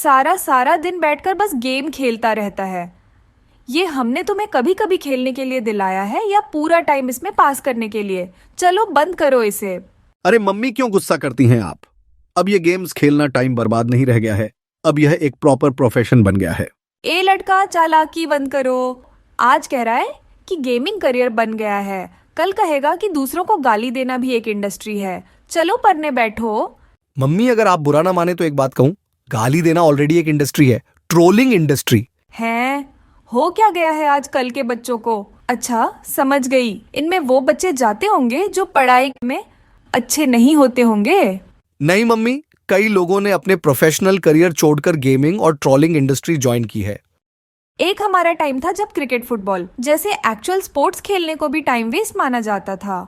सारा सारा दिन बैठकर बस गेम खेलता रहता है। ये हमने तुम्हें कभी कभी खेलने के लिए दिलाया है या पूरा टाइम इसमें पास करने के लिए? चलो बंद करो इसे। अरे मम्मी, क्यों गुस्सा करती हैं आप? अब ये गेम्स खेलना टाइम बर्बाद नहीं रह गया है, अब यह एक प्रॉपर प्रोफेशन बन गया है। ए लड़का, चालाकी बंद करो। आज कह रहा है कि गेमिंग करियर बन गया है, कल कहेगा कि दूसरों को गाली देना भी एक इंडस्ट्री है। चलो पढ़ने बैठो। मम्मी, अगर आप बुरा ना माने तो एक बात कहूं, गाली देना ऑलरेडी एक इंडस्ट्री है, ट्रोलिंग इंडस्ट्री हैं? हो क्या गया है आज कल के बच्चों को? अच्छा, समझ गई। इनमें वो बच्चे जाते होंगे जो पढ़ाई में अच्छे नहीं होते होंगे। नहीं मम्मी, कई लोगों ने अपने प्रोफेशनल करियर छोड़कर गेमिंग और ट्रोलिंग इंडस्ट्री ज्वाइन की है। एक हमारा टाइम था जब क्रिकेट फुटबॉल जैसे एक्चुअल स्पोर्ट्स खेलने को भी टाइम वेस्ट माना जाता था,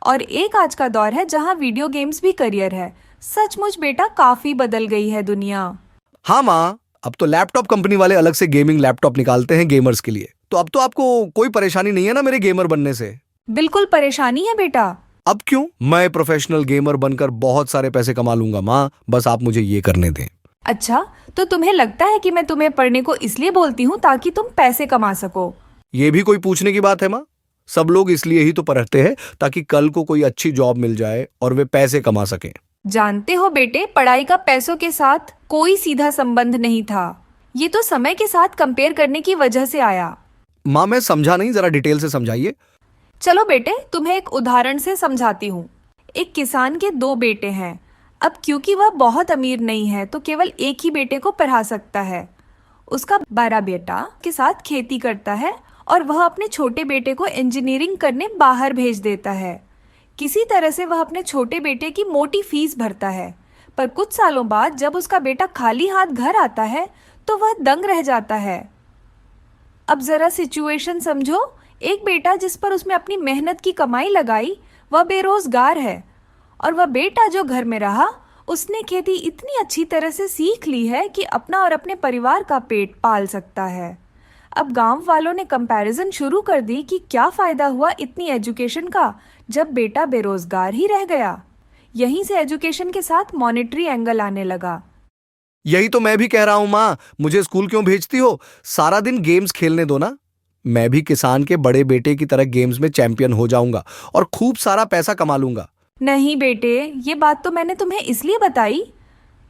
और एक आज का दौर है जहां वीडियो गेम्स भी करियर है। सचमुच बेटा, काफी बदल गई है दुनिया। हाँ माँ, अब तो लैपटॉप कंपनी वाले अलग से गेमिंग लैपटॉप निकालते हैं गेमर्स के लिए, तो अब तो आपको कोई परेशानी नहीं है ना मेरे गेमर बनने से? बिल्कुल परेशानी है बेटा। अब क्यों? मैं प्रोफेशनल गेमर बनकर बहुत सारे पैसे कमा लूंगा माँ, बस आप मुझे ये करने दें। अच्छा, तो तुम्हें लगता है कि मैं तुम्हें पढ़ने को इसलिए बोलती हूँ ताकि तुम पैसे कमा सको? ये भी कोई पूछने की बात है माँ? सब लोग इसलिए ही तो पढ़ते हैं ताकि कल को कोई अच्छी जॉब मिल जाए और वे पैसे कमा सकें। जानते हो बेटे, पढ़ाई का पैसों के साथ कोई सीधा संबंध नहीं था। ये तो समय के साथ कंपेयर करने की वजह से आया। माँ, मैं समझा नहीं, जरा डिटेल से समझाइए। चलो बेटे, तुम्हें एक उदाहरण से समझाती हूँ। एक किसान के दो बेटे हैं। अब क्योंकि वह बहुत अमीर नहीं है तो केवल एक ही बेटे को पढ़ा सकता है। उसका बड़ा बेटा के साथ खेती करता है और वह अपने छोटे बेटे को इंजीनियरिंग करने बाहर भेज देता है। किसी तरह से वह अपने छोटे बेटे की मोटी फीस भरता है, पर कुछ सालों बाद जब उसका बेटा खाली हाथ घर आता है तो वह दंग रह जाता है। अब जरा सिचुएशन समझो। एक बेटा जिस पर उसने अपनी मेहनत की कमाई लगाई, वह बेरोजगार है, और वह बेटा जो घर में रहा, उसने खेती इतनी अच्छी तरह से सीख ली है कि अपना और अपने परिवार का पेट पाल सकता है। अब गांव वालों ने कंपैरिजन शुरू कर दी कि क्या फायदा हुआ इतनी एजुकेशन का जब बेटा बेरोजगार ही रह गया। यहीं से एजुकेशन के साथ मॉनेटरी एंगल आने लगा। यही तो मैं भी कह रहा हूँ माँ, मुझे स्कूल क्यों भेजती हो? सारा दिन गेम्स खेलने दो ना। मैं भी किसान के बड़े बेटे की तरह गेम्स में चैंपियन हो जाऊंगा और खूब सारा पैसा कमा लूंगा। नहीं बेटे, ये बात तो मैंने तुम्हें इसलिए बताई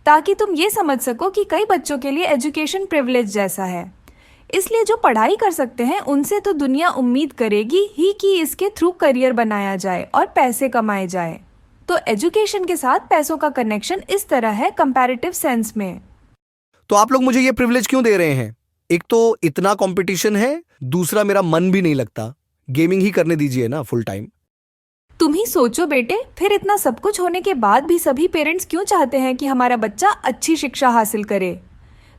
ताकि तुम ये समझ सको कि कई बच्चों के लिए एजुकेशन प्रिविलेज जैसा है। इसलिए जो पढ़ाई कर सकते हैं उनसे तो दुनिया उम्मीद करेगी ही कि इसके थ्रू करियर बनाया जाए और पैसे कमाए जाए। तो एजुकेशन के साथ पैसों का कनेक्शन इस तरह है कंपैरेटिव सेंस में। तो आप लोग मुझे ये प्रिविलेज क्यों दे रहे हैं? एक तो इतना कंपटीशन है, दूसरा मेरा मन भी नहीं लगता। गेमिंग ही करने दीजिए ना फुल टाइम। तुम ही सोचो बेटे, फिर इतना सब कुछ होने के बाद भी सभी पेरेंट्स क्यों चाहते हैं कि हमारा बच्चा अच्छी शिक्षा हासिल करे?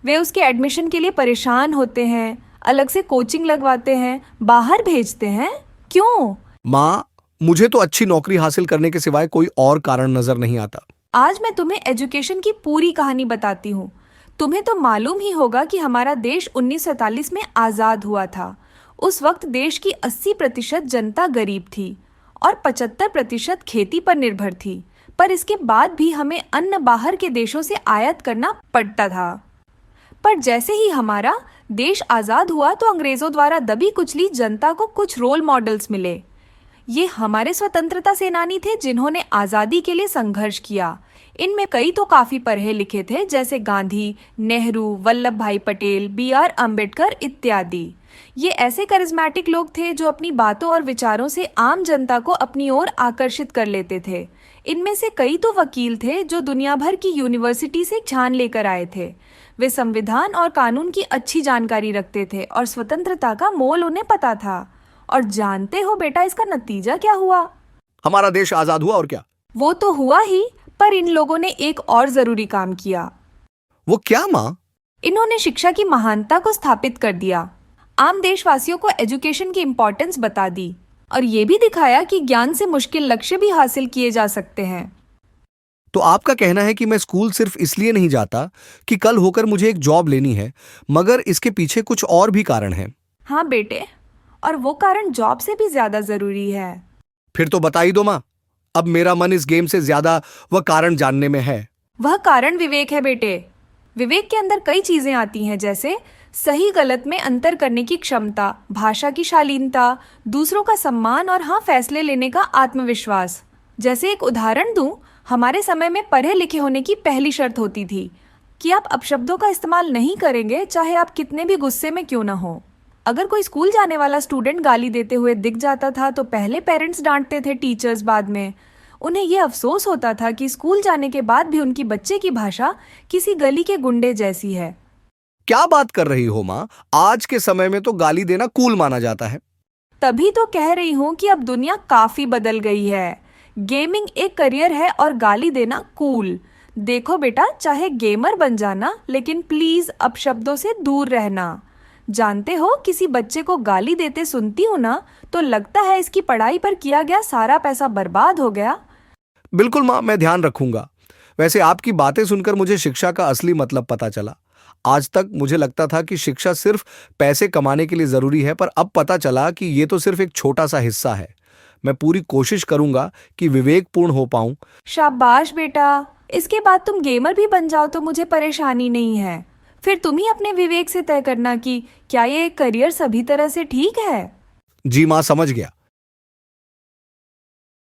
वे उसके एडमिशन के लिए परेशान होते हैं, अलग से कोचिंग लगवाते हैं, बाहर भेजते हैं। क्यों? माँ, मुझे तो अच्छी नौकरी हासिल करने के सिवाय कोई और कारण नजर नहीं आता। आज मैं तुम्हें एजुकेशन की पूरी कहानी बताती हूँ। तुम्हें तो मालूम ही होगा कि हमारा देश 1947 में आज़ाद हुआ था। उस वक्त देश की 80% जनता गरीब थी और 75% खेती पर निर्भर थी, पर इसके बाद भी हमें अन्न बाहर के देशों से आयात करना पड़ता था। पर जैसे ही हमारा देश आज़ाद हुआ तो अंग्रेज़ों द्वारा दबी कुचली जनता को कुछ रोल मॉडल्स मिले। ये हमारे स्वतंत्रता सेनानी थे जिन्होंने आज़ादी के लिए संघर्ष किया। इनमें कई तो काफ़ी पढ़े लिखे थे, जैसे गांधी, नेहरू, वल्लभ भाई पटेल, BR अम्बेडकर इत्यादि। ये ऐसे करिश्मेटिक लोग थे जो अपनी बातों और विचारों से आम जनता को अपनी ओर आकर्षित कर लेते थे। इनमें से कई तो वकील थे जो दुनिया भर की यूनिवर्सिटी से छान लेकर आए थे। वे संविधान और कानून की अच्छी जानकारी रखते थे और स्वतंत्रता का मोल उन्हें पता था। और जानते हो बेटा, इसका नतीजा क्या हुआ? हमारा देश आजाद हुआ, और क्या? वो तो हुआ ही, पर इन लोगों ने एक और जरूरी काम किया। वो क्या माँ? इन्होंने शिक्षा की महानता को स्थापित कर दिया। आम देशवासियों को एजुकेशन की इम्पोर्टेंस बता दी और ये भी दिखाया कि ज्ञान से मुश्किल लक्ष्य भी हासिल किए जा सकते हैं। तो आपका कहना है कि मैं स्कूल सिर्फ इसलिए नहीं जाता कि कल होकर मुझे एक जॉब लेनी है, मगर इसके पीछे कुछ और भी कारण है? हाँ बेटे, और वो कारण जॉब से भी ज्यादा जरूरी है। फिर तो बता ही दो माँ, अब मेरा मन इस गेम से ज्यादा वह कारण जानने में है। वह कारण विवेक है बेटे। विवेक के अंदर कई चीजें आती हैं, जैसे सही गलत में अंतर करने की क्षमता, भाषा की शालीनता, दूसरों का सम्मान और हाँ, फैसले लेने का आत्मविश्वास। जैसे एक उदाहरण दूं, हमारे समय में पढ़े लिखे होने की पहली शर्त होती थी कि आप अपशब्दों का इस्तेमाल नहीं करेंगे, चाहे आप कितने भी गुस्से में क्यों ना हो। अगर कोई स्कूल जाने वाला स्टूडेंट गाली देते हुए दिख जाता था तो पहले पेरेंट्स डांटते थे, टीचर्स बाद में। उन्हें ये अफसोस होता था कि स्कूल जाने के बाद भी उनकी बच्चे की भाषा किसी गली के गुंडे जैसी है। क्या बात कर रही हो माँ? आज के समय में तो गाली देना कूल माना जाता है। तभी तो कह रही हूँ कि अब दुनिया काफी बदल गई है। गेमिंग एक करियर है और गाली देना कूल। देखो बेटा, चाहे गेमर बन जाना, लेकिन प्लीज अपशब्दों से दूर रहना। जानते हो, किसी बच्चे को गाली देते सुनती हूँ ना, तो लगता है इसकी पढ़ाई पर किया गया सारा पैसा बर्बाद हो गया। बिल्कुल माँ, मैं ध्यान रखूंगा। वैसे आपकी बातें सुनकर मुझे शिक्षा का असली मतलब पता चला। आज तक मुझे लगता था कि शिक्षा सिर्फ पैसे कमाने के लिए जरूरी है, पर अब पता चला कि ये तो सिर्फ एक छोटा सा हिस्सा है। मैं पूरी कोशिश करूंगा कि विवेकपूर्ण हो पाऊं। शाबाश बेटा, इसके बाद तुम गेमर भी बन जाओ तो मुझे परेशानी नहीं है। फिर तुम ही अपने विवेक से तय करना कि क्या ये करियर सभी तरह से ठीक है। जी माँ, समझ गया।